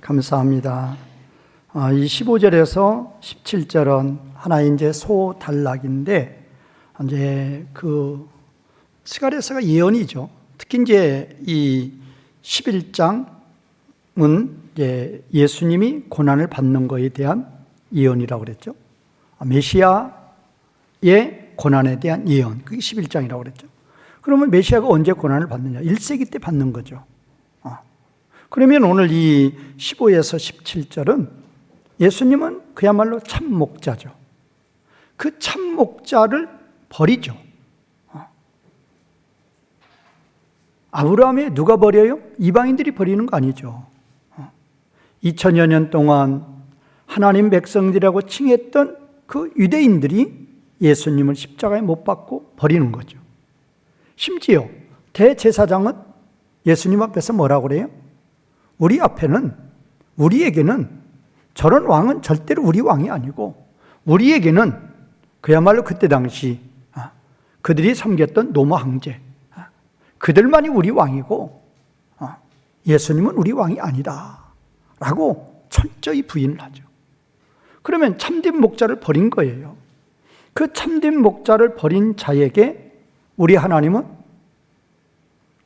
감사합니다. 이 15절에서 17절은 하나의 이제 소단락인데, 이제 그 스가랴서가 예언이죠. 특히 이제 이 11장은 이제 예수님이 고난을 받는 것에 대한 예언이라고 그랬죠. 메시아의 고난에 대한 예언, 그게 11장이라고 그랬죠. 그러면 메시아가 언제 고난을 받느냐? 1세기 때 받는 거죠. 그러면 오늘 이 15에서 17절은 예수님은 그야말로 참 목자죠. 그 참 목자를 버리죠. 아브라함이 누가 버려요? 이방인들이 버리는 거 아니죠. 2000여 년 동안 하나님 백성들이라고 칭했던 그 유대인들이 예수님을 십자가에 못 박고 버리는 거죠. 심지어 대제사장은 예수님 앞에서 뭐라고 그래요? 우리에게는 저런 왕은 절대로 우리 왕이 아니고, 우리에게는 그야말로 그때 당시 그들이 섬겼던 로마 황제, 그들만이 우리 왕이고 예수님은 우리 왕이 아니다 라고 철저히 부인을 하죠. 그러면 참된 목자를 버린 거예요. 그 참된 목자를 버린 자에게 우리 하나님은,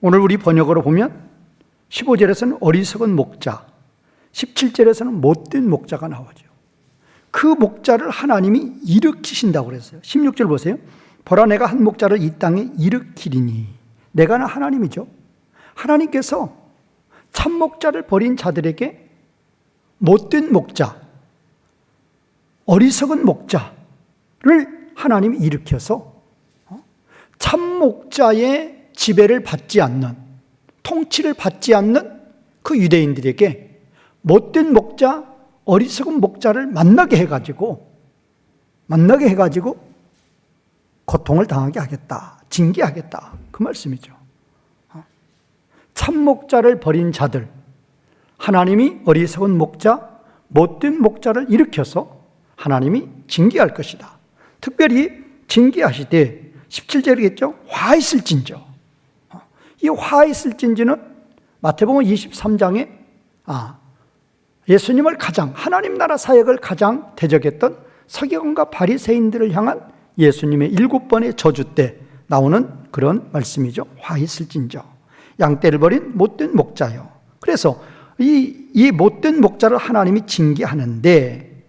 오늘 우리 번역으로 보면 15절에서는 어리석은 목자, 17절에서는 못된 목자가 나오죠. 그 목자를 하나님이 일으키신다고 그랬어요. 16절 보세요. 보라, 내가 한 목자를 이 땅에 일으키리니. 내가 하나님이죠. 하나님께서 참 목자를 버린 자들에게 못된 목자, 어리석은 목자를 하나님이 일으켜서 참 목자의 지배를 받지 않는, 통치를 받지 않는 그 유대인들에게 못된 목자, 어리석은 목자를 만나게 해가지고 고통을 당하게 하겠다, 징계하겠다, 그 말씀이죠. 참 목자를 버린 자들, 하나님이 어리석은 목자, 못된 목자를 일으켜서 하나님이 징계할 것이다. 특별히 징계하시되 17절이겠죠. 화 있을진저. 이 화 있을진지는 마태복음 23장에 예수님을 가장, 하나님 나라 사역을 가장 대적했던 서기관과 바리새인들을 향한 예수님의 7번의 저주 때 나오는 그런 말씀이죠. 화 있을진저. 양떼를 버린 못된 목자요. 그래서 이 못된 목자를 하나님이 징계하는데,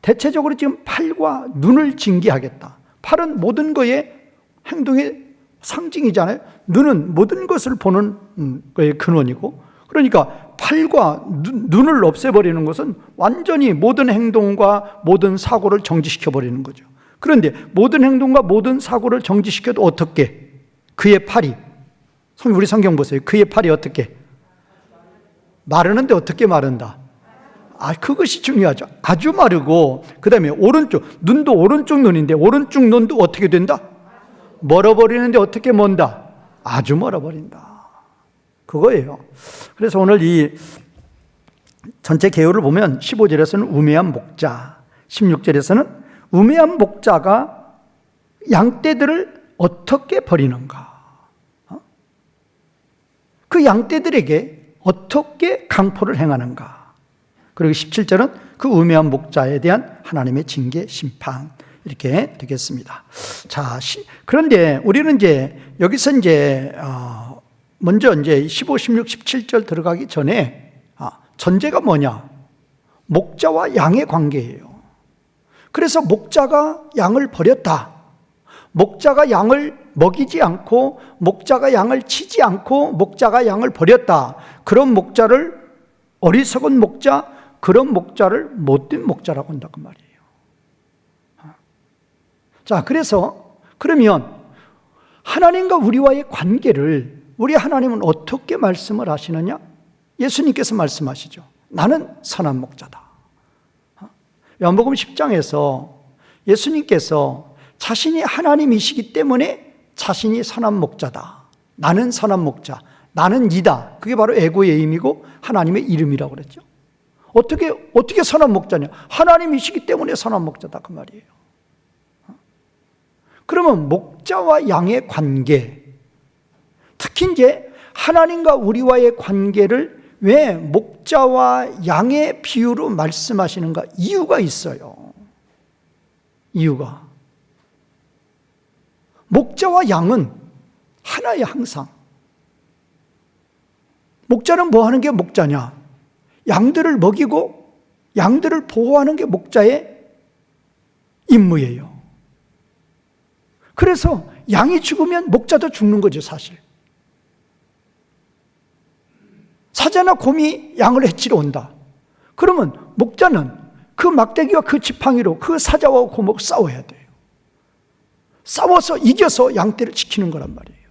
대체적으로 지금 팔과 눈을 징계하겠다. 팔은 모든 것의 행동의 상징이잖아요. 눈은 모든 것을 보는 것의 근원이고, 그러니까 팔과 눈을 없애버리는 것은 완전히 모든 행동과 모든 사고를 정지시켜버리는 거죠. 그런데 모든 행동과 모든 사고를 정지시켜도 어떻게? 그의 팔이, 우리 성경 보세요. 그의 팔이 어떻게? 마르는데 어떻게 마른다? 그것이 중요하죠. 아주 마르고, 그 다음에 눈도 오른쪽 눈인데 오른쪽 눈도 어떻게 된다? 멀어버리는데 어떻게 먼다? 아주 멀어버린다. 그거예요. 그래서 오늘 이 전체 개요를 보면 15절에서는 우매한 목자, 16절에서는 우매한 목자가 양떼들을 어떻게 버리는가, 그 양떼들에게 어떻게 강포를 행하는가, 그리고 17절은 그 우매한 목자에 대한 하나님의 징계, 심판, 이렇게 되겠습니다. 자, 그런데 우리는 이제 여기서 이제 먼저 이제 15, 16, 17절 들어가기 전에 전제가 뭐냐? 목자와 양의 관계예요. 그래서 목자가 양을 버렸다. 목자가 양을 먹이지 않고, 목자가 양을 치지 않고, 목자가 양을 버렸다. 그런 목자를 어리석은 목자, 그런 목자를 못된 목자라고 한다고 말이에요. 자, 그러면 하나님과 우리와의 관계를 우리 하나님은 어떻게 말씀을 하시느냐? 예수님께서 말씀하시죠. 나는 선한 목자다. 요한복음 10장에서 예수님께서 자신이 하나님이시기 때문에 자신이 선한 목자다. 나는 선한 목자, 나는 이다. 그게 바로 에고의 의미고 하나님의 이름이라고 그랬죠. 어떻게 선한 목자냐? 하나님이시기 때문에 선한 목자다, 그 말이에요. 그러면 목자와 양의 관계, 특히 이제 하나님과 우리와의 관계를 왜 목자와 양의 비유로 말씀하시는가? 이유가 있어요. 이유가. 목자와 양은 하나의 항상. 목자는 뭐 하는 게 목자냐? 양들을 먹이고 양들을 보호하는 게 목자의 임무예요. 그래서 양이 죽으면 목자도 죽는 거죠, 사실. 사자나 곰이 양을 해치러 온다. 그러면 목자는 그 막대기와 그 지팡이로 그 사자와 곰하고 싸워야 돼요. 싸워서 이겨서 양떼를 지키는 거란 말이에요.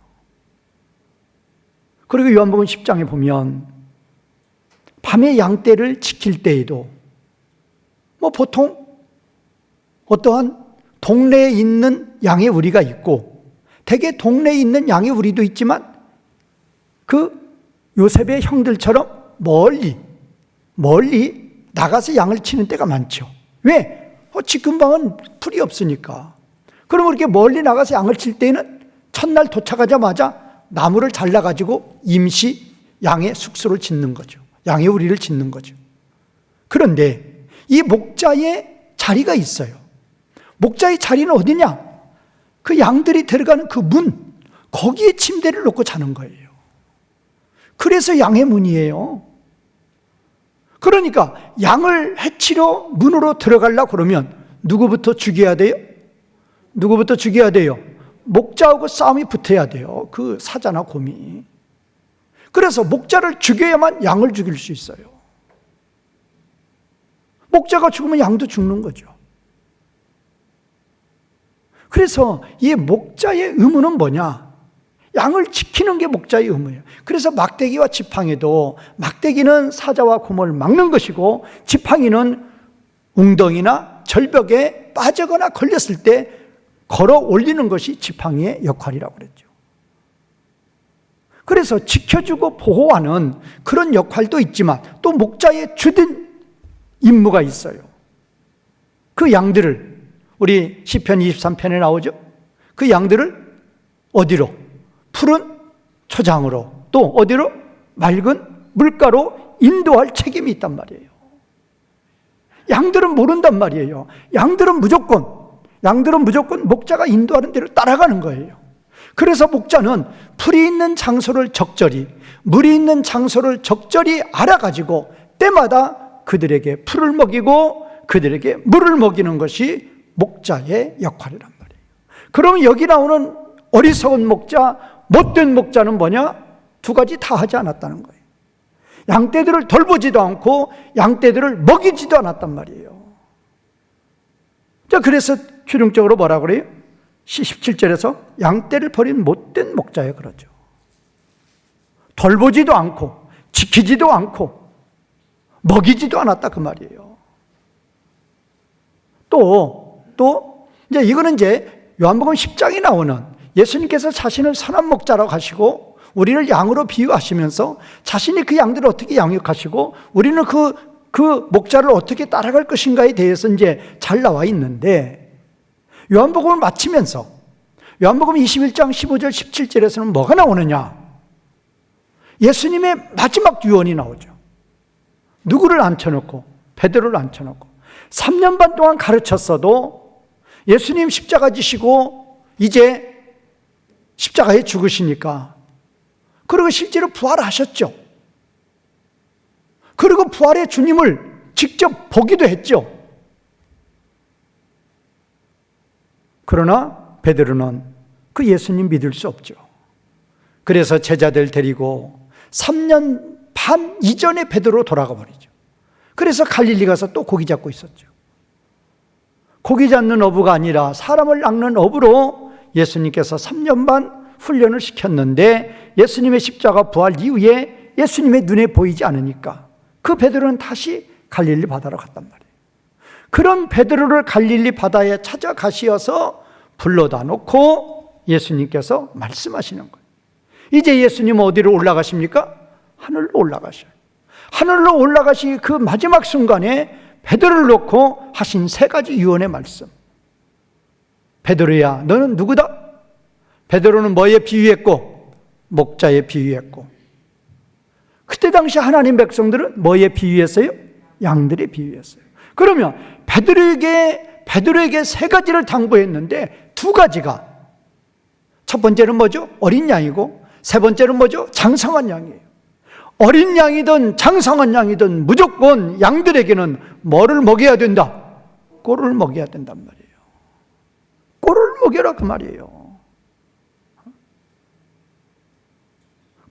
그리고 요한복음 10장에 보면 밤에 양떼를 지킬 때에도 보통 어떠한 동네에 있는 양의 우리가 있고 대개 동네에 있는 양의 우리도 있지만 그 요셉의 형들처럼 멀리 나가서 양을 치는 때가 많죠. 왜? 집 근방은 풀이 없으니까. 그럼 이렇게 멀리 나가서 양을 칠 때는 첫날 도착하자마자 나무를 잘라가지고 임시 양의 숙소를 짓는 거죠. 양의 우리를 짓는 거죠. 그런데 이 목자의 자리가 있어요. 목자의 자리는 어디냐? 그 양들이 들어가는 그 문, 거기에 침대를 놓고 자는 거예요. 그래서 양의 문이에요. 그러니까 양을 해치러 문으로 들어가려고 그러면 누구부터 죽여야 돼요? 누구부터 죽여야 돼요? 목자하고 싸움이 붙어야 돼요. 그 사자나 곰이. 그래서 목자를 죽여야만 양을 죽일 수 있어요. 목자가 죽으면 양도 죽는 거죠. 그래서 이 목자의 의무는 뭐냐? 양을 지키는 게 목자의 의무예요. 그래서 막대기와 지팡이도 막대기는 사자와 곰을 막는 것이고 지팡이는 웅덩이나 절벽에 빠지거나 걸렸을 때 걸어 올리는 것이 지팡이의 역할이라고 그랬죠. 그래서 지켜주고 보호하는 그런 역할도 있지만 또 목자의 주된 임무가 있어요. 그 양들을 우리 시편 23편에 나오죠. 그 양들을 어디로? 푸른 초장으로 또 어디로? 맑은 물가로 인도할 책임이 있단 말이에요. 양들은 모른단 말이에요. 양들은 무조건 목자가 인도하는 대로 따라가는 거예요. 그래서 목자는 풀이 있는 장소를 적절히, 물이 있는 장소를 적절히 알아가지고 때마다 그들에게 풀을 먹이고 그들에게 물을 먹이는 것이 목자의 역할이란 말이에요. 그러면 여기 나오는 어리석은 목자, 못된 목자는 뭐냐? 두 가지 다 하지 않았다는 거예요. 양떼들을 돌보지도 않고 양떼들을 먹이지도 않았단 말이에요. 자, 그래서 필용적으로 뭐라 그래요? 17절에서 양떼를 버린 못된 목자에 그러죠. 돌보지도 않고 지키지도 않고 먹이지도 않았다 그 말이에요. 또 이제 이거는 이제 요한복음 10장에 나오는 예수님께서 자신을 선한 목자라고 하시고 우리를 양으로 비유하시면서 자신이 그 양들을 어떻게 양육하시고 우리는 그 목자를 어떻게 따라갈 것인가에 대해서 이제 잘 나와 있는데 요한복음을 마치면서 요한복음 21장 15절 17절에서는 뭐가 나오느냐? 예수님의 마지막 유언이 나오죠. 누구를 앉혀놓고? 베드로를 앉혀놓고 3년 반 동안 가르쳤어도 예수님 십자가 지시고 이제 십자가에 죽으시니까 그리고 실제로 부활하셨죠. 그리고 부활의 주님을 직접 보기도 했죠. 그러나 베드로는 그 예수님 믿을 수 없죠. 그래서 제자들 데리고 3년 반 이전에 베드로로 돌아가 버리죠. 그래서 갈릴리 가서 또 고기 잡고 있었죠. 고기 잡는 어부가 아니라 사람을 낚는 어부로 예수님께서 3년 반 훈련을 시켰는데 예수님의 십자가 부활 이후에 예수님의 눈에 보이지 않으니까 그 베드로는 다시 갈릴리 바다로 갔단 말이에요. 그런 베드로를 갈릴리 바다에 찾아가시어서 불러다 놓고 예수님께서 말씀하시는 거예요. 이제 예수님은 어디로 올라가십니까? 하늘로 올라가셔요. 하늘로 올라가시 그 마지막 순간에 베드로를 놓고 하신 세 가지 유언의 말씀. 베드로야, 너는 누구다? 베드로는 뭐에 비유했고? 목자에 비유했고. 그때 당시 하나님 백성들은 뭐에 비유했어요? 양들에 비유했어요. 그러면 베드로에게 세 가지를 당부했는데 두 가지가, 첫 번째는 뭐죠? 어린 양이고, 세 번째는 뭐죠? 장성한 양이에요. 어린 양이든 장성한 양이든 무조건 양들에게는 뭐를 먹여야 된다? 꼴을 먹여야 된단 말이에요. 꼴을 먹여라 그 말이에요.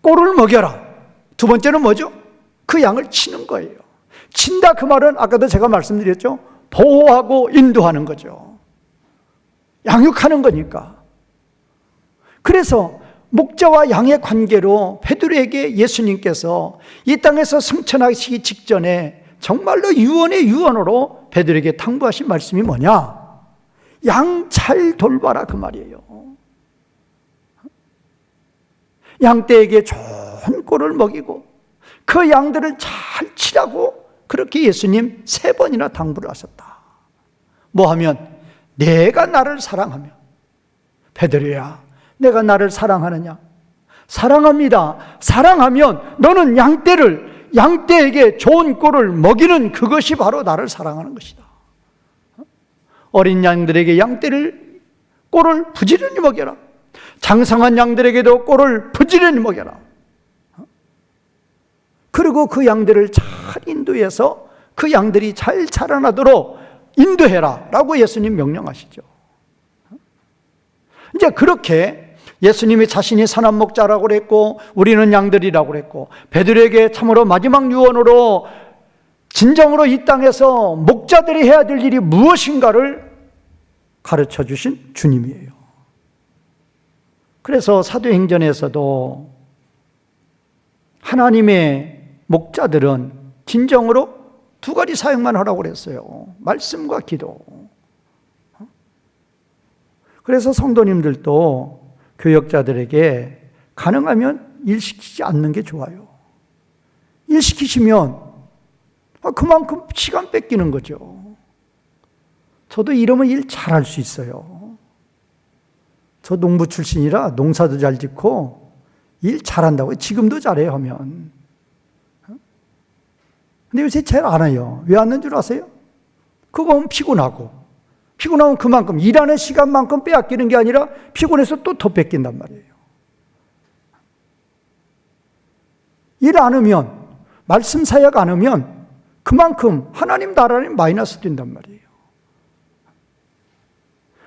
꼴을 먹여라. 두 번째는 뭐죠? 그 양을 치는 거예요. 친다 그 말은 아까도 제가 말씀드렸죠. 보호하고 인도하는 거죠. 양육하는 거니까. 그래서 목자와 양의 관계로 베드로에게 예수님께서 이 땅에서 승천하시기 직전에 정말로 유언의 유언으로 베드로에게 당부하신 말씀이 뭐냐? 양 잘 돌봐라 그 말이에요. 양떼에게 좋은 꼴을 먹이고 그 양들을 잘 치라고 그렇게 예수님 3번이나 당부를 하셨다. 뭐 하면? 내가 나를 사랑하면. 베드로야, 내가 나를 사랑하느냐? 사랑합니다. 사랑하면 너는 양떼에게 좋은 꼴을 먹이는 그것이 바로 나를 사랑하는 것이다. 어린 양들에게 꼴을 부지런히 먹여라. 장성한 양들에게도 꼴을 부지런히 먹여라. 그리고 그 양들을 잘 인도해서 그 양들이 잘 자라나도록 인도해라 라고 예수님 명령하시죠. 이제 그렇게 예수님이 자신이 선한 목자라고 그랬고 우리는 양들이라고 그랬고 베드로에게 참으로 마지막 유언으로 진정으로 이 땅에서 목자들이 해야 될 일이 무엇인가를 가르쳐 주신 주님이에요. 그래서 사도행전에서도 하나님의 목자들은 진정으로 2가지 사역만 하라고 그랬어요. 말씀과 기도. 그래서 성도님들도 교역자들에게 가능하면 일 시키지 않는 게 좋아요. 일 시키시면 그만큼 시간 뺏기는 거죠. 저도 이러면 일 잘할 수 있어요. 저 농부 출신이라 농사도 잘 짓고 일 잘한다고요. 지금도 잘해요 하면. 근데 요새 잘 안 해요. 왜 안 하는 줄 아세요? 그거 하면 피곤하면 그만큼 일하는 시간만큼 빼앗기는 게 아니라 피곤해서 또 더 뺏긴단 말이에요. 일 안 하면, 말씀 사역 안 하면 그만큼 하나님 나라는 마이너스 된단 말이에요.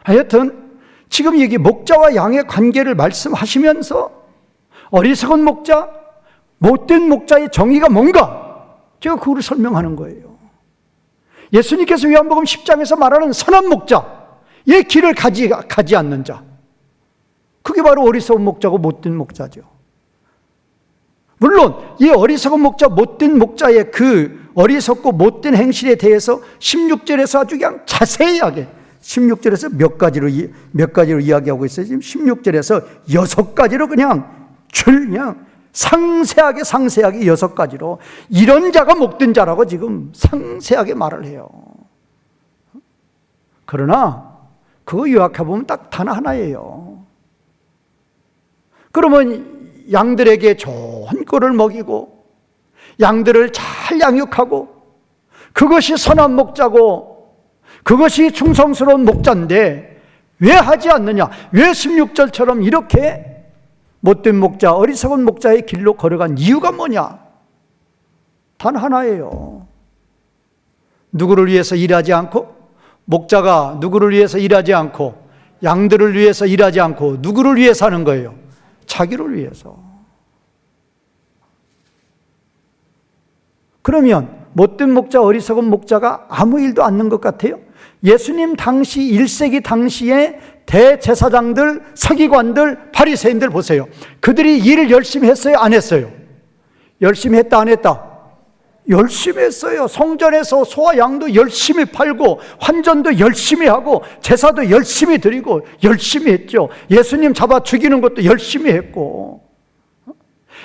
하여튼 지금 여기 목자와 양의 관계를 말씀하시면서 어리석은 목자, 못된 목자의 정의가 뭔가 제가 그걸 설명하는 거예요. 예수님께서 요한복음 10장에서 말하는 선한 목자의 길을 가지 않는 자, 그게 바로 어리석은 목자고 못된 목자죠. 물론 이 어리석은 목자, 못된 목자의 그 어리석고 못된 행실에 대해서 16절에서 아주 그냥 자세하게 16절에서 몇 가지로 이야기하고 있어요. 지금 16절에서 6가지로 그냥 상세하게 6가지로 이런 자가 목된 자라고 지금 상세하게 말을 해요. 그러나 그거 요약해보면 딱 단 하나예요. 그러면 양들에게 좋은 꼴을 먹이고 양들을 잘 양육하고 그것이 선한 목자고 그것이 충성스러운 목자인데 왜 하지 않느냐? 왜 16절처럼 이렇게 못된 목자, 어리석은 목자의 길로 걸어간 이유가 뭐냐? 단 하나예요. 누구를 위해서 일하지 않고, 목자가 누구를 위해서 일하지 않고, 양들을 위해서 일하지 않고 누구를 위해서 하는 거예요? 자기를 위해서. 그러면 못된 목자, 어리석은 목자가 아무 일도 않는 것 같아요? 예수님 당시 1세기 당시에 대제사장들, 서기관들, 바리새인들 보세요. 그들이 일을 열심히 했어요? 안 했어요? 열심히 했다 안 했다? 열심히 했어요. 성전에서 소와 양도 열심히 팔고 환전도 열심히 하고 제사도 열심히 드리고 열심히 했죠. 예수님 잡아 죽이는 것도 열심히 했고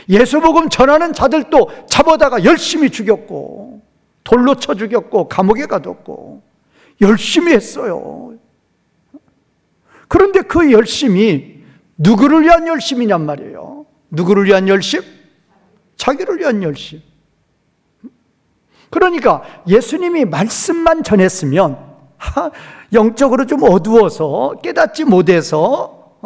예수복음 전하는 자들도 잡아다가 열심히 죽였고 돌로 쳐 죽였고 감옥에 가뒀고 열심히 했어요. 그런데 그 열심이 누구를 위한 열심이냔 말이에요. 누구를 위한 열심? 자기를 위한 열심. 그러니까 예수님이 말씀만 전했으면 영적으로 좀 어두워서 깨닫지 못해서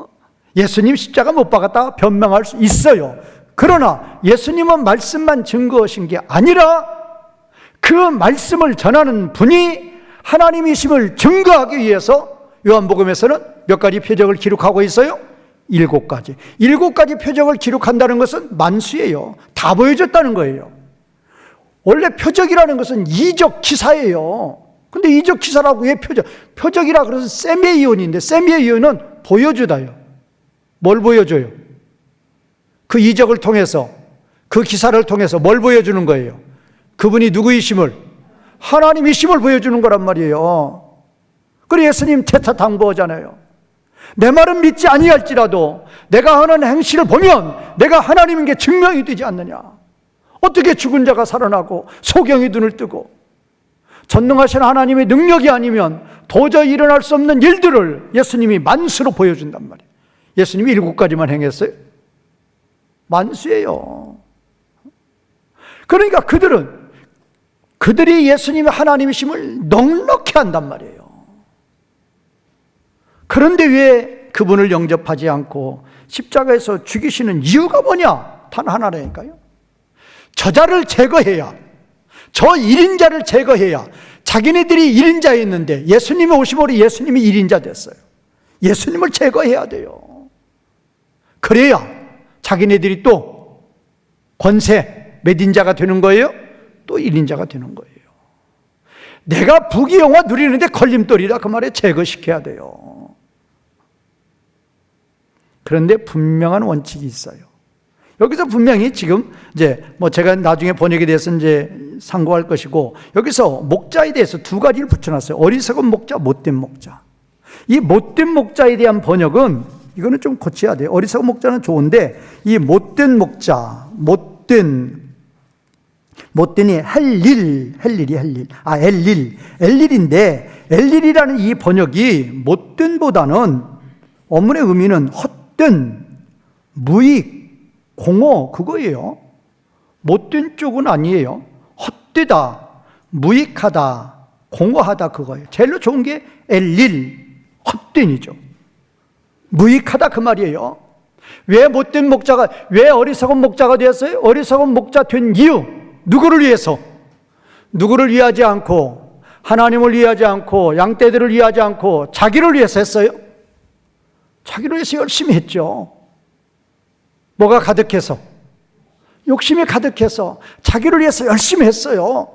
예수님 십자가 못 박았다 변명할 수 있어요. 그러나 예수님은 말씀만 증거하신 게 아니라 그 말씀을 전하는 분이 하나님이심을 증거하기 위해서 요한복음에서는 몇 가지 표적을 기록하고 있어요? 7가지. 7가지 표적을 기록한다는 것은 만수예요. 다 보여줬다는 거예요. 원래 표적이라는 것은 이적 기사예요. 근데 이적 기사라고 왜 표적이라 그래서 세미이온인데, 세미이온은 보여주다요. 뭘 보여줘요? 그 이적을 통해서, 그 기사를 통해서 뭘 보여주는 거예요? 그분이 누구이심을, 하나님이심을 보여주는 거란 말이에요. 그래서 예수님 태타당부하잖아요. 내 말은 믿지 아니할지라도 내가 하는 행실을 보면 내가 하나님인 게 증명이 되지 않느냐. 어떻게 죽은 자가 살아나고 소경이 눈을 뜨고, 전능하신 하나님의 능력이 아니면 도저히 일어날 수 없는 일들을 예수님이 만수로 보여준단 말이에요. 예수님이 7가지만 행했어요? 만수예요. 그러니까 그들이 예수님의 하나님이심을 넉넉히 한단 말이에요. 그런데 왜 그분을 영접하지 않고 십자가에서 죽이시는 이유가 뭐냐? 단 하나라니까요. 저자를 제거해야, 저 1인자를 제거해야, 자기네들이 1인자였는데 예수님이 오심으로 예수님이 1인자 됐어요. 예수님을 제거해야 돼요. 그래야 자기네들이 또 권세 몇 인자가 되는 거예요? 또 1인자가 되는 거예요. 내가 부귀영화 누리는데 걸림돌이라 그 말에 제거시켜야 돼요. 그런데 분명한 원칙이 있어요. 여기서 분명히 지금 제가 나중에 번역에 대해서 상고할 것이고, 여기서 목자에 대해서 2가지를 붙여놨어요. 어리석은 목자, 못된 목자. 이 못된 목자에 대한 번역은 이거는 좀 고쳐야 돼요. 어리석은 목자는 좋은데 이 못된 목자, 못된이 엘릴인데, 엘릴이라는 이 번역이 못된보다는 원문의 의미는 헛된, 무익, 공허, 그거예요. 못된 쪽은 아니에요. 헛되다, 무익하다, 공허하다, 그거예요. 제일 좋은 게 엘릴, 헛된이죠. 무익하다 그 말이에요. 왜 못된 목자가, 왜 어리석은 목자가 되었어요? 어리석은 목자 된 이유, 누구를 위해서? 누구를 위하지 않고, 하나님을 위하지 않고, 양떼들을 위하지 않고 자기를 위해서 했어요. 자기를 위해서 열심히 했죠. 뭐가 가득해서? 욕심이 가득해서 자기를 위해서 열심히 했어요.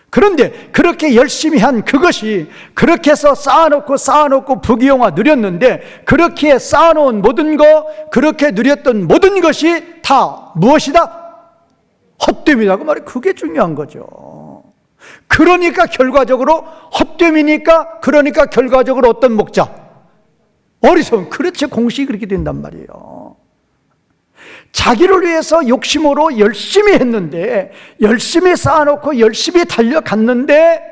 그런데 그렇게 열심히 한 그것이, 그렇게 해서 쌓아놓고 부귀영화 누렸는데, 그렇게 쌓아놓은 모든 거, 그렇게 누렸던 모든 것이 다 무엇이다? 헛됨이다 그 말이, 그게 중요한 거죠. 그러니까 결과적으로 헛됨이니까, 그러니까 결과적으로 어떤 목자? 어리석은, 그렇지, 공식이 그렇게 된단 말이에요. 자기를 위해서 욕심으로 열심히 했는데, 열심히 쌓아놓고 열심히 달려갔는데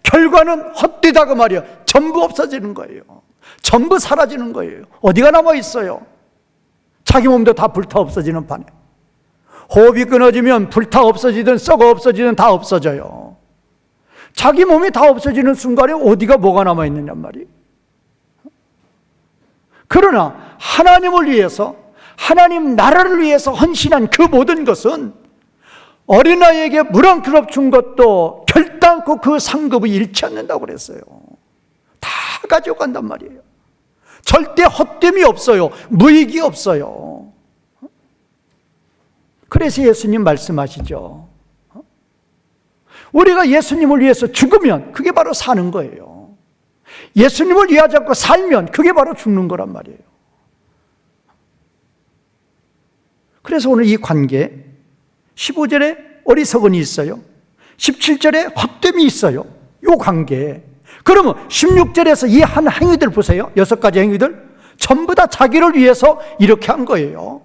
결과는 헛되다 그 말이에요. 전부 없어지는 거예요. 전부 사라지는 거예요. 어디가 남아있어요? 자기 몸도 다 불타 없어지는 판에. 호흡이 끊어지면 불타 없어지든 썩어 없어지든 다 없어져요. 자기 몸이 다 없어지는 순간에 어디가 뭐가 남아있느냔 말이에요. 그러나 하나님을 위해서, 하나님 나라를 위해서 헌신한 그 모든 것은 어린아이에게 물 한 그릇 준 것도 결단코 그 상급을 잃지 않는다고 그랬어요. 다 가져간단 말이에요. 절대 헛됨이 없어요. 무익이 없어요. 그래서 예수님 말씀하시죠. 우리가 예수님을 위해서 죽으면 그게 바로 사는 거예요. 예수님을 위하지 않고 살면 그게 바로 죽는 거란 말이에요. 그래서 오늘 이 관계, 15절에 어리석은이 있어요. 17절에 헛됨이 있어요. 이 관계. 그러면 16절에서 이 한 행위들 보세요. 6가지 행위들. 전부 다 자기를 위해서 이렇게 한 거예요.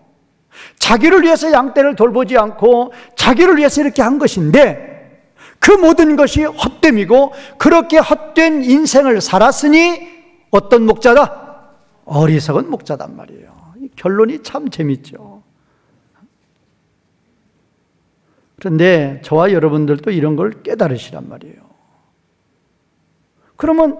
자기를 위해서 양떼를 돌보지 않고 자기를 위해서 이렇게 한 것인데, 그 모든 것이 헛됨이고, 그렇게 헛된 인생을 살았으니 어떤 목자다? 어리석은 목자단 말이에요. 이 결론이 참 재밌죠. 그런데 저와 여러분들도 이런 걸 깨달으시란 말이에요. 그러면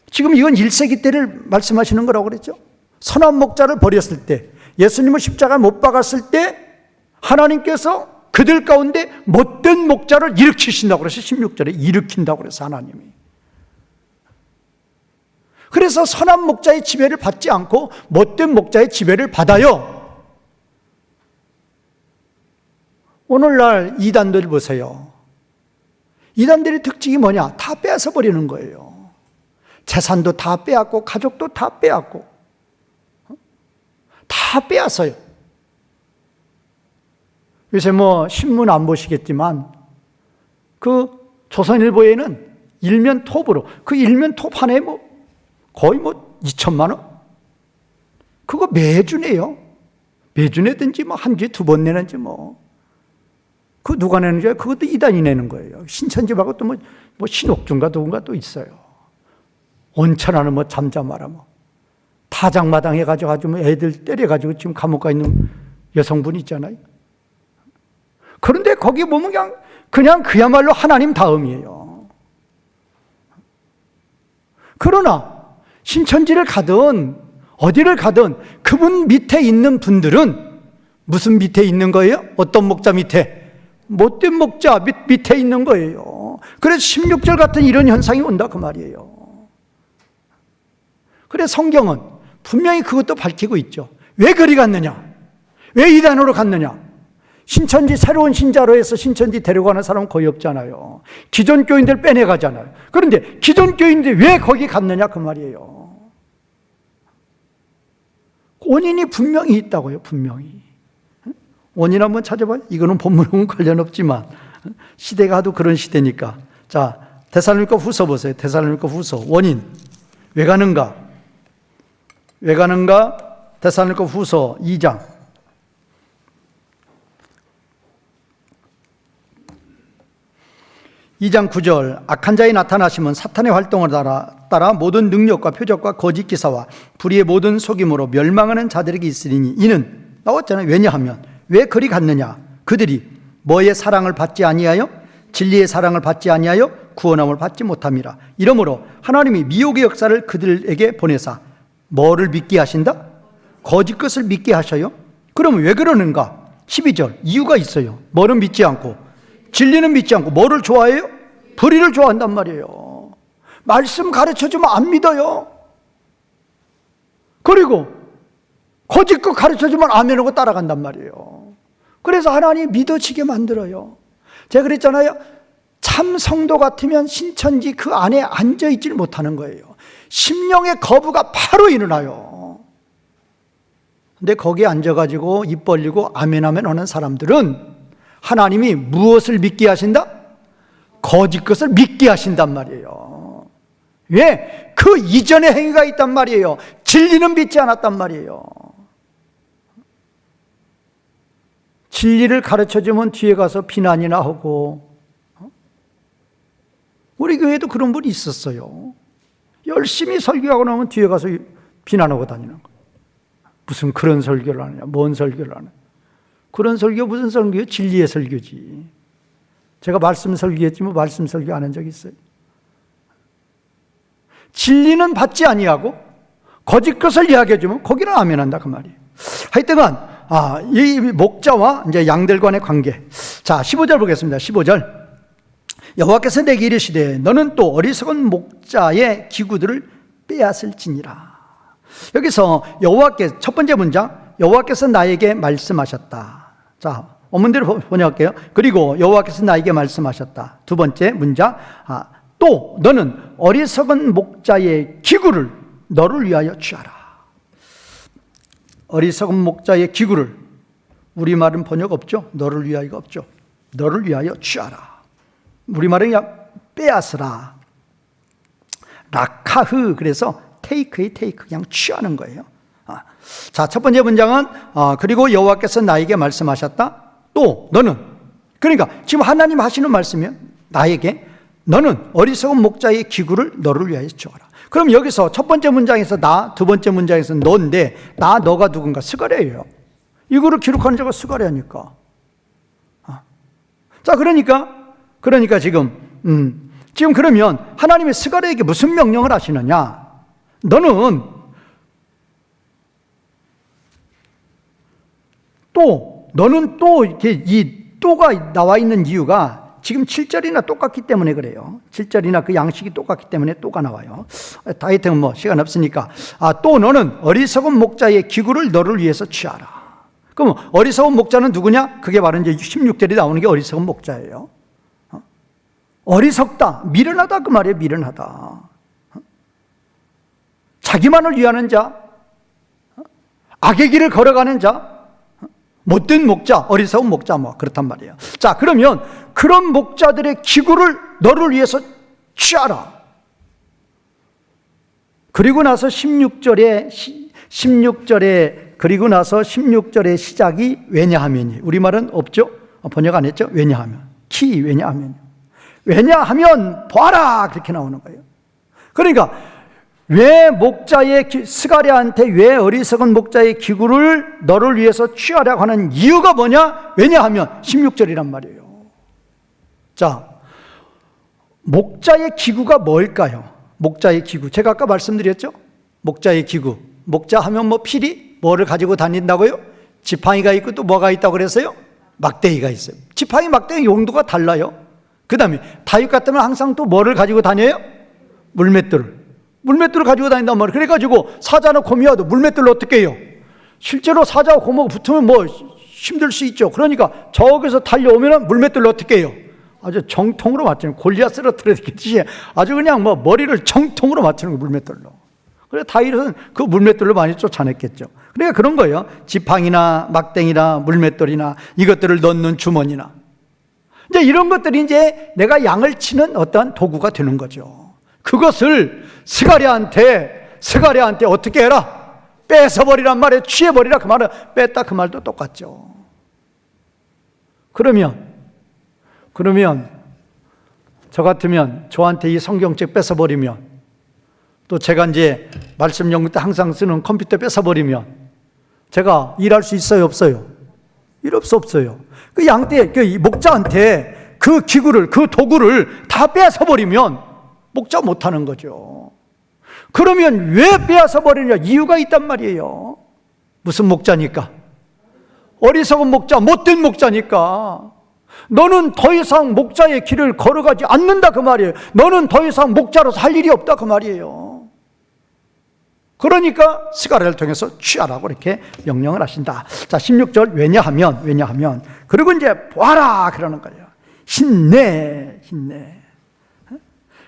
지금 이건 1세기 때를 말씀하시는 거라고 그랬죠. 선한 목자를 버렸을 때, 예수님을 십자가에 못 박았을 때 하나님께서 그들 가운데 못된 목자를 일으키신다고 그래서 16절에 일으킨다고 그래서 하나님이. 그래서 선한 목자의 지배를 받지 않고 못된 목자의 지배를 받아요. 오늘날 이단들 보세요. 이단들의 특징이 뭐냐? 다 빼앗아 버리는 거예요. 재산도 다 빼앗고 가족도 다 빼앗고 다 빼앗아요. 요새 신문 안 보시겠지만 그 조선일보에는 일면 톱으로 그 일면 톱 하나에 거의 2천만 원? 그거 매주 내요. 매주 내든지 한 주에 2번 내는지 그거 누가 내는지 그것도 이단이 내는 거예요. 신천지하고 또 신옥준가 누군가 또 있어요. 온천하는 잠잠하라 타작마당 해가지고 애들 때려가지고 지금 감옥 가 있는 여성분 있잖아요. 그런데 거기 보면 그냥 그야말로 하나님 다음이에요. 그러나 신천지를 가든 어디를 가든 그분 밑에 있는 분들은 무슨 밑에 있는 거예요? 어떤 목자 밑에? 못된 목자 밑에 있는 거예요. 그래서 16절 같은 이런 현상이 온다 그 말이에요. 그래서 성경은 분명히 그것도 밝히고 있죠. 왜 그리 갔느냐? 왜 이단으로 갔느냐? 신천지 새로운 신자로 해서 신천지 데려가는 사람은 거의 없잖아요. 기존 교인들 빼내가잖아요. 그런데 기존 교인들이 왜 거기 갔느냐 그 말이에요. 원인이 분명히 있다고요. 분명히. 원인 한번 찾아봐요. 이거는 본문하고는 관련 없지만 시대가 하도 그런 시대니까. 자, 데살로니가 후서 보세요. 데살로니가 후서 원인. 왜 가는가? 왜 가는가? 데살로니가 후서 2장 9절 악한 자의 나타나심은 사탄의 활동을 따라 모든 능력과 표적과 거짓 기사와 불의의 모든 속임으로 멸망하는 자들에게 있으리니 이는 나왔잖아요. 왜냐하면 왜 그리 갔느냐? 그들이 뭐의 사랑을 받지 아니하여 진리의 사랑을 받지 아니하여 구원함을 받지 못함이라. 이러므로 하나님이 미혹의 역사를 그들에게 보내사 뭐를 믿게 하신다? 거짓 것을 믿게 하셔요. 그러면 왜 그러는가? 12절 이유가 있어요. 뭐를 믿지 않고 진리는 믿지 않고 뭐를 좋아해요? 불의를 좋아한단 말이에요. 말씀 가르쳐주면 안 믿어요. 그리고 거짓 것 가르쳐주면 아멘하고 따라간단 말이에요. 그래서 하나님이 믿어지게 만들어요. 제가 그랬잖아요. 참 성도 같으면 신천지 그 안에 앉아있질 못하는 거예요. 심령의 거부가 바로 일어나요. 근데 거기에 앉아가지고 입 벌리고 아멘 아멘 하는 사람들은 하나님이 무엇을 믿게 하신다? 거짓 것을 믿게 하신단 말이에요. 왜? 그 이전의 행위가 있단 말이에요. 진리는 믿지 않았단 말이에요. 진리를 가르쳐주면 뒤에 가서 비난이나 하고, 우리 교회도 그런 분이 있었어요. 열심히 설교하고 나면 뒤에 가서 비난하고 다니는 거예요. 무슨 그런 설교를 하느냐, 뭔 설교를 하느냐. 그런 설교 무슨 설교예요? 진리의 설교지. 제가 말씀 설교했지만 말씀 설교 안 한 적 있어요. 진리는 받지 아니하고 거짓 것을 이야기해 주면 거기는 아멘한다 그 말이에요. 하여튼간 이 목자와 이제 양들 간의 관계. 자, 15절 보겠습니다. 15절. 여호와께서 내게 이르시되 너는 또 어리석은 목자의 기구들을 빼앗을지니라. 여기서 여호와께 첫 번째 문장 여호와께서 나에게 말씀하셨다. 자, 원문대로 번역할게요. 그리고 여호와께서 나에게 말씀하셨다. 두 번째 문장 또 너는 어리석은 목자의 기구를 너를 위하여 취하라. 어리석은 목자의 기구를, 우리말은 번역 없죠. 너를 위하여가 없죠. 너를 위하여 취하라. 우리말은 그냥 빼앗으라. 라카흐, 그래서 테이크의 테이크, 그냥 취하는 거예요. 자, 첫 번째 문장은 그리고 여호와께서 나에게 말씀하셨다. 또 너는, 그러니까 지금 하나님 하시는 말씀이에요. 나에게 너는 어리석은 목자의 기구를 너를 위하여 취하라. 그럼 여기서 첫 번째 문장에서 나, 두 번째 문장에서 너인데 나, 너가 누군가? 스가랴예요. 이거를 기록하는 자가 스가랴니까. 자, 그러니까 지금 그러면 하나님의 스가랴에게 무슨 명령을 하시느냐? 너는 또 이렇게 이 또가 나와 있는 이유가 지금 7절이나 똑같기 때문에 그래요. 7절이나 그 양식이 똑같기 때문에 또가 나와요. 하여튼 뭐 시간 없으니까. 또 너는 어리석은 목자의 기구를 너를 위해서 취하라. 그럼 어리석은 목자는 누구냐? 그게 바로 이제 16절에 나오는 게 어리석은 목자예요. 어리석다, 미련하다 그 말이에요. 미련하다. 자기만을 위하는 자, 악의 길을 걸어가는 자, 못된 목자, 어리석은 목자 뭐 그렇단 말이에요. 자, 그러면 그런 목자들의 기구를 너를 위해서 취하라. 그리고 나서 16절에 그리고 나서 16절의 시작이 왜냐하면이, 우리말은 없죠? 번역 안 했죠? 왜냐하면. 왜냐하면 보아라 그렇게 나오는 거예요. 그러니까 왜 스가랴한테 왜 어리석은 목자의 기구를 너를 위해서 취하라고 하는 이유가 뭐냐? 왜냐하면 16절이란 말이에요. 자, 목자의 기구가 뭘까요? 목자의 기구, 제가 아까 말씀드렸죠? 목자의 기구, 목자 하면 뭐 필히 뭐를 가지고 다닌다고요? 지팡이가 있고 또 뭐가 있다고 그랬어요? 막대기가 있어요. 지팡이, 막대기 용도가 달라요. 그 다음에 다윗 같으면 항상 또 뭐를 가지고 다녀요? 물맷돌을 가지고 다닌단 말이에요. 그래가지고 사자나 곰이와도 물맷돌로 어떻게 해요? 실제로 사자와 곰하고 붙으면 뭐 힘들 수 있죠. 그러니까 저기서 달려오면 물맷돌로 어떻게 해요? 아주 정통으로 맞추는, 골리앗 쓰러뜨리듯이 아주 그냥 뭐 머리를 정통으로 맞추는 거, 물맷돌로. 그래서 다윗은 그 물맷돌로 많이 쫓아냈겠죠. 그러니까 그런 거예요. 지팡이나 막대기나 물맷돌이나 이것들을 넣는 주머니나 이제 이런 것들이 이제 내가 양을 치는 어떠한 도구가 되는 거죠. 그것을 스가랴한테 어떻게 해라? 뺏어버리란 말이에요. 취해버리라 그 말은, 뺐다 그 말도 똑같죠. 그러면 저 같으면 저한테 이 성경책 뺏어버리면, 또 제가 이제 말씀 연구 때 항상 쓰는 컴퓨터 뺏어버리면 제가 일할 수 있어요, 없어요? 일 없어요. 그 양떼, 그 목자한테 그 기구를, 그 도구를 다 뺏어버리면 목자 못하는 거죠. 그러면 왜 빼앗아버리냐? 이유가 있단 말이에요. 무슨 목자니까? 어리석은 목자, 못된 목자니까. 너는 더 이상 목자의 길을 걸어가지 않는다 그 말이에요. 너는 더 이상 목자로서 할 일이 없다 그 말이에요. 그러니까 스가랴를 통해서 취하라고 이렇게 명령을 하신다. 자, 16절 왜냐하면 그리고 이제 보아라 그러는 거예요. 힘내.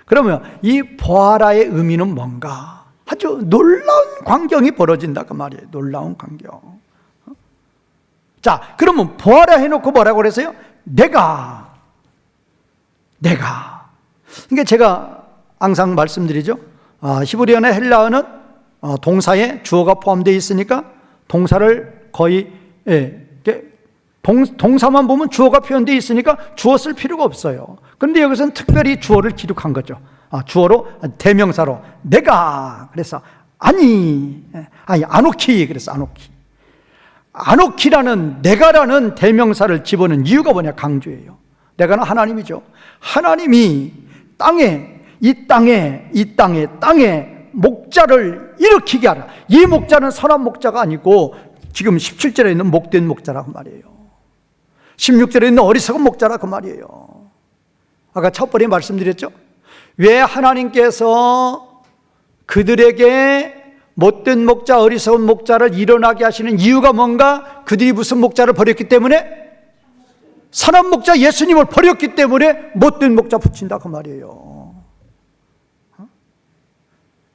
그러면 이 보아라의 의미는 뭔가? 아주 놀라운 광경이 벌어진다 그 말이에요. 놀라운 광경. 자, 그러면 보아라 해놓고 뭐라고 그랬어요? 내가. 그러니까 제가 항상 말씀드리죠. 히브리어나 헬라어는 동사에 주어가 포함되어 있으니까 동사를 거의 동사만 보면 주어가 표현되어 있으니까 주어 쓸 필요가 없어요. 그런데 여기서는 특별히 주어를 기록한 거죠. 주어로, 대명사로 내가, 그래서 아노키, 그래서 아노키라는 내가라는 대명사를 집어넣은 이유가 뭐냐? 강조예요. 내가는 하나님이죠. 하나님이 이 땅에 목자를 일으키게 하라. 이 목자는 선한 목자가 아니고 지금 17절에 있는 목된 목자라고 말이에요. 16절에 있는 어리석은 목자라고 말이에요. 아까 첫 번에 말씀드렸죠? 왜 하나님께서 그들에게 못된 목자, 어리석은 목자를 일어나게 하시는 이유가 뭔가? 그들이 무슨 목자를 버렸기 때문에? 선한 목자 예수님을 버렸기 때문에 못된 목자 붙인다 그 말이에요.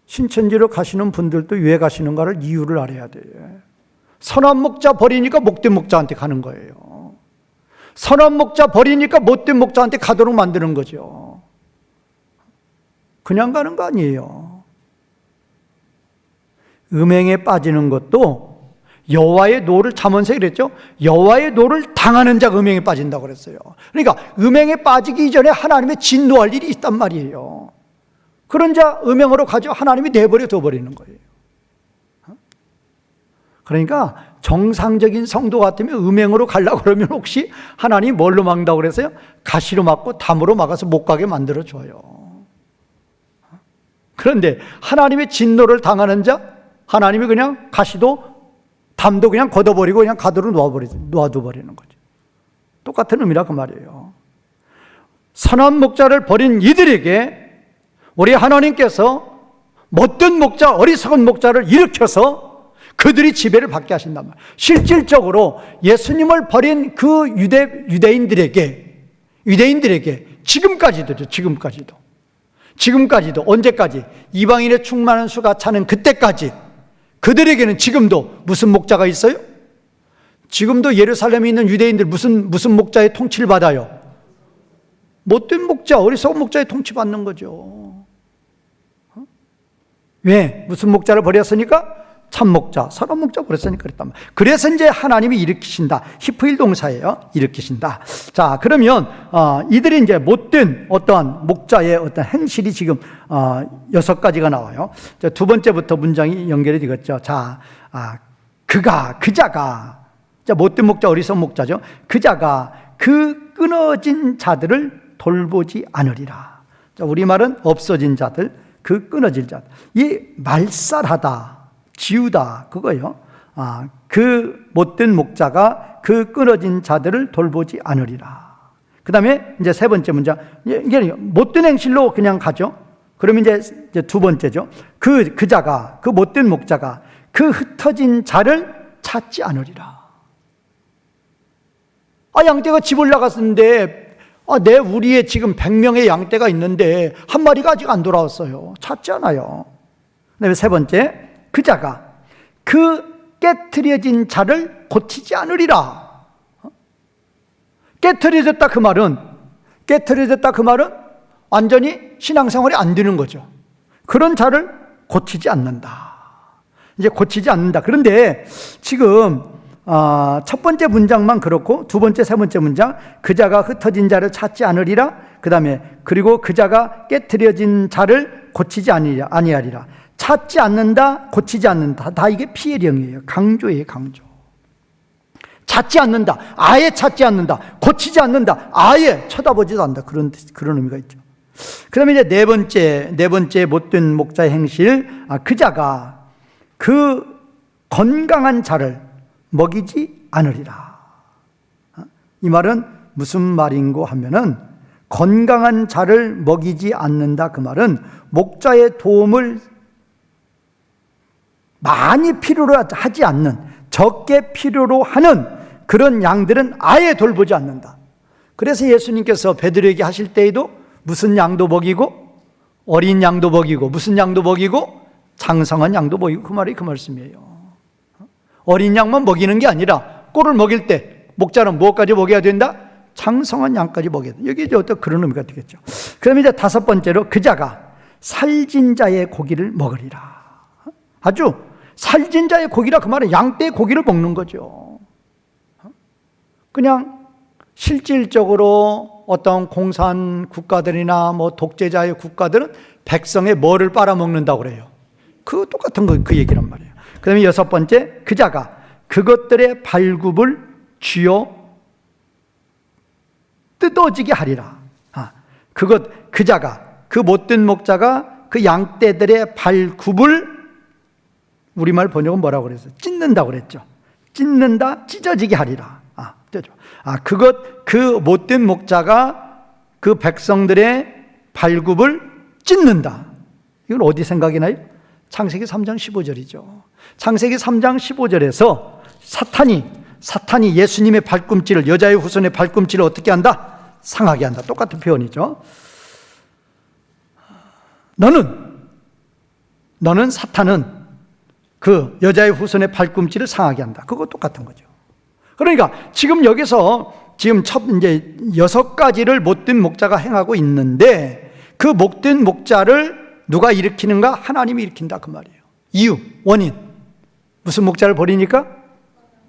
신천지로 가시는 분들도 왜 가시는가를 이유를 알아야 돼. 선한 목자 버리니까 못된 목자한테 가는 거예요. 선한 목자 버리니까 못된 목자한테 가도록 만드는 거죠. 그냥 가는 거 아니에요. 음행에 빠지는 것도 여호와의 노를, 잠언서에 그랬죠. 여호와의 노를 당하는 자가 음행에 빠진다고 그랬어요. 그러니까 음행에 빠지기 이전에 하나님의 진노할 일이 있단 말이에요. 그런 자 음행으로 가지고 하나님이 내버려 둬버리는 거예요. 그러니까 정상적인 성도 같으면 음행으로 가려고 그러면 혹시 하나님 뭘로 막는다고 그랬어요? 가시로 막고 담으로 막아서 못 가게 만들어줘요. 그런데 하나님의 진노를 당하는 자, 하나님이 그냥 가시도 담도 그냥 걷어버리고 그냥 가도로 놓아둬버리는 거죠. 똑같은 의미라 그 말이에요. 선한 목자를 버린 이들에게 우리 하나님께서 못된 목자, 어리석은 목자를 일으켜서 그들이 지배를 받게 하신단 말이에요. 실질적으로 예수님을 버린 그 유대인들에게 지금까지도 언제까지? 이방인의 충만한 수가 차는 그때까지 그들에게는 지금도 무슨 목자가 있어요? 지금도 예루살렘에 있는 유대인들 무슨 목자의 통치를 받아요? 못된 목자, 어리석은 목자의 통치받는 거죠. 왜? 무슨 목자를 버렸으니까? 참 목자, 선한 목자 버렸으니까 그랬단 말이에요. 그래서 이제 하나님이 일으키신다. 히프일 동사예요. 일으키신다. 자, 그러면 이들이 이제 못된 어떠한 목자의 어떤 행실이 지금 6가지가 나와요. 자, 두 번째부터 문장이 연결이 되겠죠. 자, 그자가, 자, 못된 목자, 어리석은 목자죠. 그자가 그 끊어진 자들을 돌보지 않으리라. 자, 우리말은 없어진 자들, 그 끊어질 자들. 이 말살하다, 지우다, 그거예요. 그 못된 목자가 그 끊어진 자들을 돌보지 않으리라. 그 다음에 이제 세 번째 문장. 이게 못된 행실로 그냥 가죠. 그러면 이제 두 번째죠. 그자가, 그 못된 목자가 그 흩어진 자를 찾지 않으리라. 양떼가 집을 나갔는데, 우리의 지금 100명의 양떼가 있는데, 한 마리가 아직 안 돌아왔어요. 찾지 않아요. 그 다음에 세 번째, 그자가 그 깨트려진 자를 고치지 않으리라. 깨트려졌다 그 말은 완전히 신앙생활이 안 되는 거죠. 그런 자를 고치지 않는다. 이제 고치지 않는다. 그런데 지금 첫 번째 문장만 그렇고 두 번째, 세 번째 문장, 그자가 흩어진 자를 찾지 않으리라. 그 다음에 그리고 그자가 깨트려진 자를 고치지 아니하리라. 찾지 않는다, 고치지 않는다. 다 이게 피해령이에요. 강조예요, 강조. 찾지 않는다, 아예 찾지 않는다. 고치지 않는다, 아예 쳐다보지도 않는다. 그런 의미가 있죠. 그 다음에 이제 네 번째 못된 목자의 행실, 그자가 그 건강한 자를 먹이지 않으리라. 이 말은 무슨 말인고 하면은, 건강한 자를 먹이지 않는다 그 말은 목자의 도움을 많이 필요로 하지 않는, 적게 필요로 하는 그런 양들은 아예 돌보지 않는다. 그래서 예수님께서 베드로에게 하실 때에도 무슨 양도 먹이고, 어린 양도 먹이고, 무슨 양도 먹이고, 장성한 양도 먹이고, 그 말이 그 말씀이에요. 어린 양만 먹이는 게 아니라 꼴을 먹일 때 목자는 무엇까지 먹여야 된다? 장성한 양까지 먹여야 된다. 여기 이제 어떤 그런 의미가 되겠죠. 그럼 이제 다섯 번째로, 그자가 살진 자의 고기를 먹으리라. 아주 살진 자의 고기라 그 말은 양떼의 고기를 먹는 거죠. 그냥 실질적으로 어떤 공산 국가들이나 독재자의 국가들은 백성의 뭐를 빨아먹는다고 그래요. 그 똑같은 그 얘기란 말이에요. 그 다음에 여섯 번째, 그자가 그것들의 발굽을 쥐어 뜯어지게 하리라. 그자가, 그 못된 목자가 그 양떼들의 발굽을, 우리말 번역은 뭐라고 그랬어요? 찢는다고 그랬죠. 찢는다, 찢어지게 하리라. 그 못된 목자가 그 백성들의 발굽을 찢는다. 이건 어디 생각이 나요? 창세기 3장 15절이죠. 창세기 3장 15절에서 사탄이 예수님의 발꿈치를, 여자의 후손의 발꿈치를 어떻게 한다? 상하게 한다. 똑같은 표현이죠. 너는 사탄은 그 여자의 후손의 발꿈치를 상하게 한다. 그거 똑같은 거죠. 그러니까 지금 여기서 이제 6가지를 못된 목자가 행하고 있는데, 그 못된 목자를 누가 일으키는가? 하나님이 일으킨다 그 말이에요. 이유, 원인. 무슨 목자를 버리니까?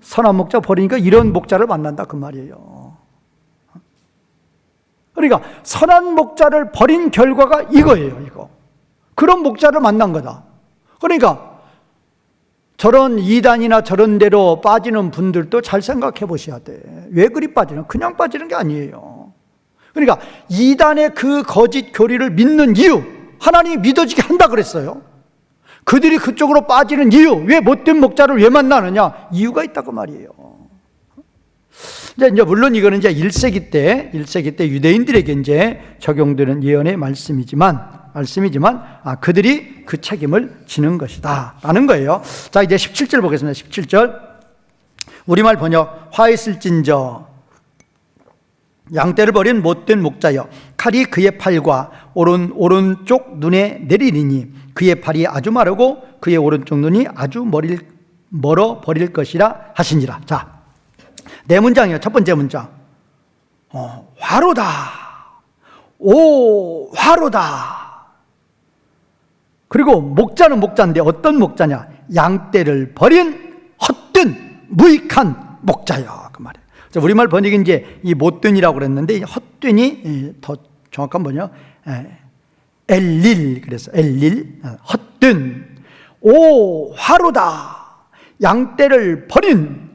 선한 목자 버리니까 이런 목자를 만난다 그 말이에요. 그러니까 선한 목자를 버린 결과가 이거예요. 이거. 그런 목자를 만난 거다. 그러니까 저런 이단이나 저런 데로 빠지는 분들도 잘 생각해 보셔야 돼. 왜 그리 빠지는? 그냥 빠지는 게 아니에요. 그러니까 이단의 그 거짓 교리를 믿는 이유, 하나님이 믿어지게 한다 그랬어요. 그들이 그쪽으로 빠지는 이유, 왜 못된 목자를 왜 만나느냐? 이유가 있다고 말이에요. 이제 물론 이거는 이제 1세기 때 유대인들에게 이제 적용되는 예언의 말씀이지만 그들이 그 책임을 지는 것이다 라는 거예요. 자, 이제 17절 보겠습니다. 17절 우리말 번역. 화 있을진저 양떼를 버린 못된 목자여, 칼이 그의 팔과 오른쪽 눈에 내리리니 그의 팔이 아주 마르고 그의 오른쪽 눈이 아주 멀어 버릴 것이라 하시니라. 자, 네 문장이에요. 첫 번째 문장. 화로다. 오, 화로다. 그리고 목자는 목자인데 어떤 목자냐? 양떼를 버린 헛된 무익한 목자요. 그 말이에요. 우리말 번역이 이제 이 못된이라고 그랬는데 헛된이 더 정확한 뭐냐? 엘릴. 그래서 엘릴, 헛된. 오, 화로다. 양떼를 버린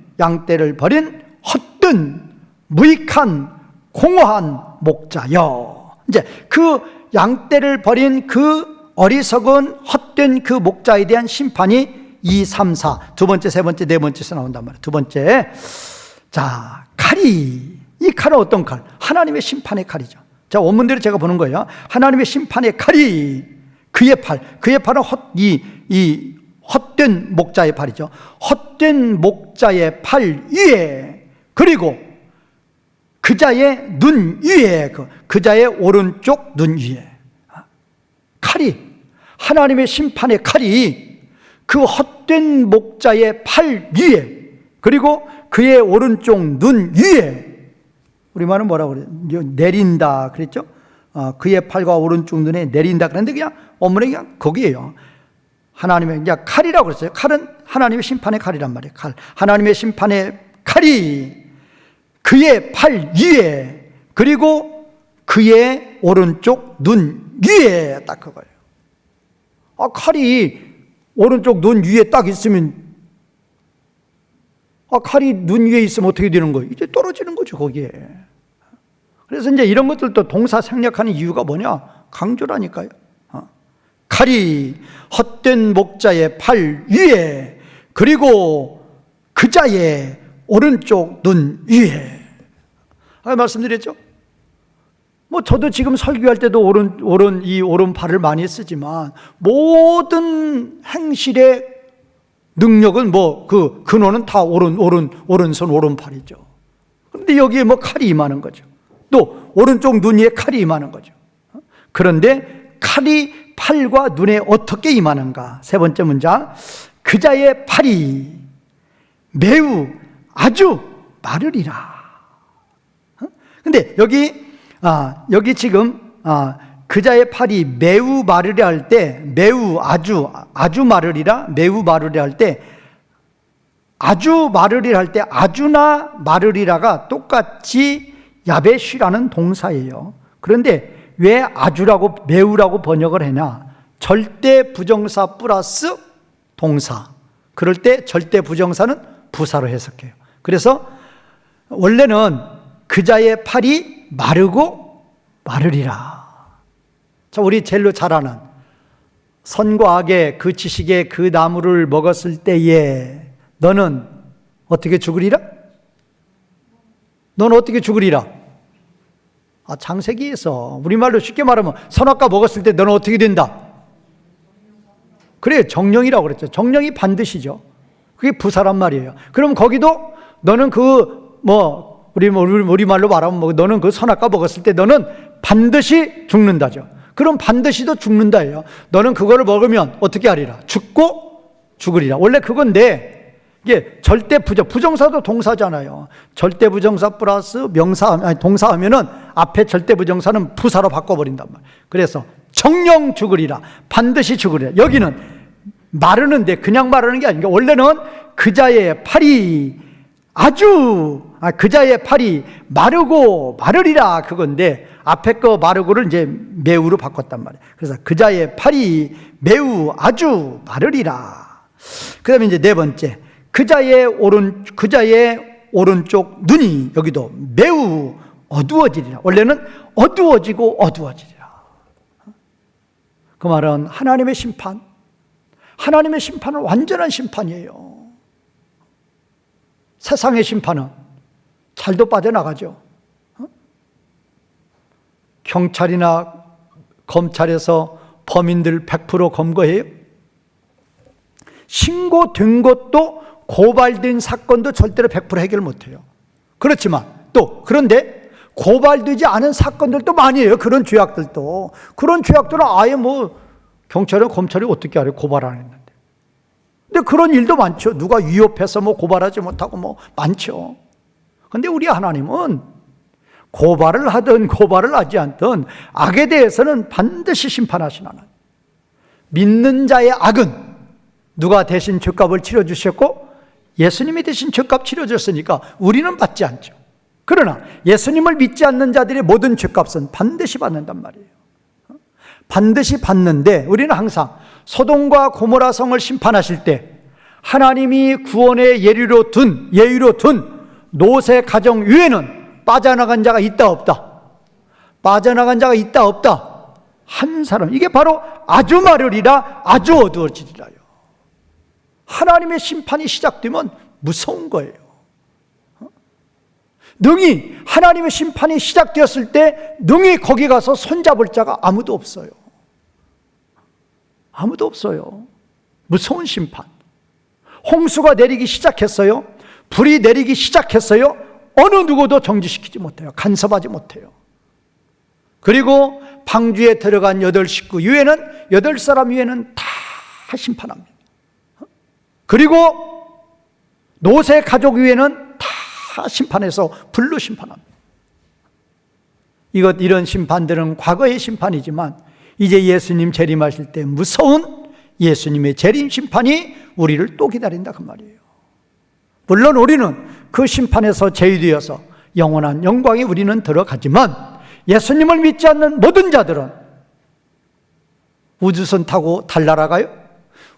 헛된 무익한 공허한 목자여. 이제 그 양떼를 버린 그 어리석은 헛된 그 목자에 대한 심판이 2, 3, 4 두 번째, 세 번째, 네 번째에서 나온단 말이에요. 두 번째, 자, 칼이, 이 칼은 어떤 칼? 하나님의 심판의 칼이죠. 자, 원문대로 제가 보는 거예요. 하나님의 심판의 칼이 그의 팔은 이 헛된 목자의 팔이죠. 헛된 목자의 팔 위에, 그리고 그자의 눈 위에, 그자의 오른쪽 눈 위에 칼이, 하나님의 심판의 칼이 그 헛된 목자의 팔 위에, 그리고 그의 오른쪽 눈 위에, 우리말은 뭐라고 그래요? 내린다 그랬죠? 그의 팔과 오른쪽 눈에 내린다 그랬는데 그냥 어머니 그냥 거기에요. 하나님의 이제 칼이라고 그랬어요. 칼은 하나님의 심판의 칼이란 말이에요. 칼. 하나님의 심판의 칼이 그의 팔 위에, 그리고 그의 오른쪽 눈 위에, 딱 그거예요. 칼이 오른쪽 눈 위에 딱 있으면, 칼이 눈 위에 있으면 어떻게 되는 거예요? 이제 떨어지는 거죠, 거기에. 그래서 이제 이런 것들도 동사 생략하는 이유가 뭐냐? 강조라니까요. 칼이 헛된 목자의 팔 위에, 그리고 그자의 오른쪽 눈 위에. 말씀드렸죠? 저도 지금 설교할 때도 오른팔을 많이 쓰지만, 모든 행실의 능력은 그 근원은 다 오른손, 오른팔이죠. 그런데 여기에 칼이 임하는 거죠. 또 오른쪽 눈 위에 칼이 임하는 거죠. 그런데 칼이 팔과 눈에 어떻게 임하는가? 세 번째 문장. 그자의 팔이 매우 아주 마르리라. 근데 여기 지금 그자의 팔이 매우 마르리라 할 때, 매우 아주 마르리라, 매우 마르리라 할 때, 아주 마르리라 할 때 아주나 마르리라가 똑같이 야베시라는 동사예요. 그런데 왜 아주라고 매우라고 번역을 하냐? 절대 부정사 플러스 동사. 그럴 때 절대 부정사는 부사로 해석해요. 그래서 원래는 그자의 팔이 마르고 마르리라. 자, 우리 제일로 잘 아는 선과 악의 그 지식의 그 나무를 먹었을 때에 너는 어떻게 죽으리라? 너는 어떻게 죽으리라? 창세기에서 우리말로 쉽게 말하면 선악과 먹었을 때 너는 어떻게 된다? 그래, 정령이라고 그랬죠. 정령이 반드시죠. 그게 부사란 말이에요. 그럼 거기도 너는 우리말로 말하면 너는 그 선악과 먹었을 때 너는 반드시 죽는다죠. 그럼 반드시도 죽는다예요. 너는 그거를 먹으면 어떻게 하리라? 죽고 죽으리라. 원래 그건데 이게 절대 부정사도 동사잖아요. 절대 부정사 플러스 동사 하면은 앞에 절대 부정사는 부사로 바꿔버린단 말이에요. 그래서 정령 죽으리라. 반드시 죽으리라. 여기는 마르는데 그냥 마르는 게 아니라 원래는 그자의 팔이 그자의 팔이 마르고 마르리라 그건데 앞에 거 마르고를 이제 매우로 바꿨단 말이에요. 그래서 그자의 팔이 매우 아주 마르리라. 그 다음에 이제 네 번째, 그자의 오른쪽 눈이 여기도 매우 어두워지리라. 원래는 어두워지고 어두워지리라. 그 말은 하나님의 심판은 완전한 심판이에요. 세상의 심판은 잘도 빠져나가죠. 경찰이나 검찰에서 범인들 100% 검거해요. 신고된 것도, 고발된 사건도 절대로 100% 해결 못해요. 그렇지만 그런데 고발되지 않은 사건들도 많이 해요. 그런 죄악들도. 그런 죄악들은 아예 경찰이나 검찰이 어떻게 알아요? 고발 안 했는데. 근데 그런 일도 많죠. 누가 위협해서 고발하지 못하고 많죠. 근데 우리 하나님은 고발을 하든 고발을 하지 않든 악에 대해서는 반드시 심판하신 하나님. 믿는 자의 악은 누가 대신 죄값을 치러주셨고, 예수님이 대신 죄값 치러줬으니까 우리는 받지 않죠. 그러나 예수님을 믿지 않는 자들의 모든 죄값은 반드시 받는단 말이에요. 반드시 받는데, 우리는 항상 소돔과 고모라 성을 심판하실 때 하나님이 구원의 예류로 둔 노세 가정 위에는 빠져나간 자가 있다 없다? 빠져나간 자가 있다 없다? 한 사람. 이게 바로 아주 마르리라, 아주 어두워지리라요. 하나님의 심판이 시작되면 무서운 거예요. 능히 하나님의 심판이 시작되었을 때 능히 거기 가서 손잡을 자가 아무도 없어요. 아무도 없어요. 무서운 심판. 홍수가 내리기 시작했어요. 불이 내리기 시작했어요. 어느 누구도 정지시키지 못해요. 간섭하지 못해요. 그리고 방주에 들어간 8사람 위에는 다 심판합니다. 그리고 노세 가족 위에는 다 심판해서 불로 심판합니다. 이런 심판들은 과거의 심판이지만 이제 예수님 재림하실 때 무서운 예수님의 재림 심판이 우리를 또 기다린다 그 말이에요. 물론 우리는 그 심판에서 제외되어서 영원한 영광에 우리는 들어가지만, 예수님을 믿지 않는 모든 자들은 우주선 타고 달나라 가요?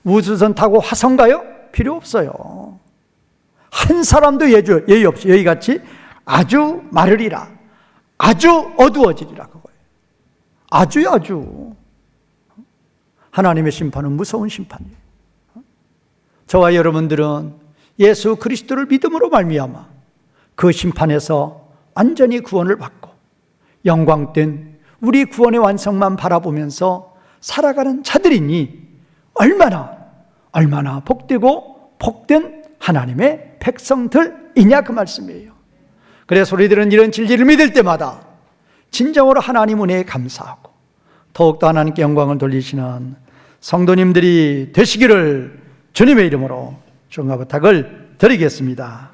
우주선 타고 화성 가요? 필요 없어요. 한 사람도 예의 없이 여기같이 아주 마르리라, 아주 어두워지리라 그거예요. 아주 하나님의 심판은 무서운 심판이에요. 저와 여러분들은 예수 그리스도를 믿음으로 말미암아 그 심판에서 완전히 구원을 받고 영광된 우리 구원의 완성만 바라보면서 살아가는 자들이니 얼마나 복되고 복된 하나님의 백성들이냐 그 말씀이에요. 그래서 우리들은 이런 진리를 믿을 때마다 진정으로 하나님 은혜에 감사하고 더욱더 하나님께 영광을 돌리시는 성도님들이 되시기를 주님의 이름으로 축원과 부탁을 드리겠습니다.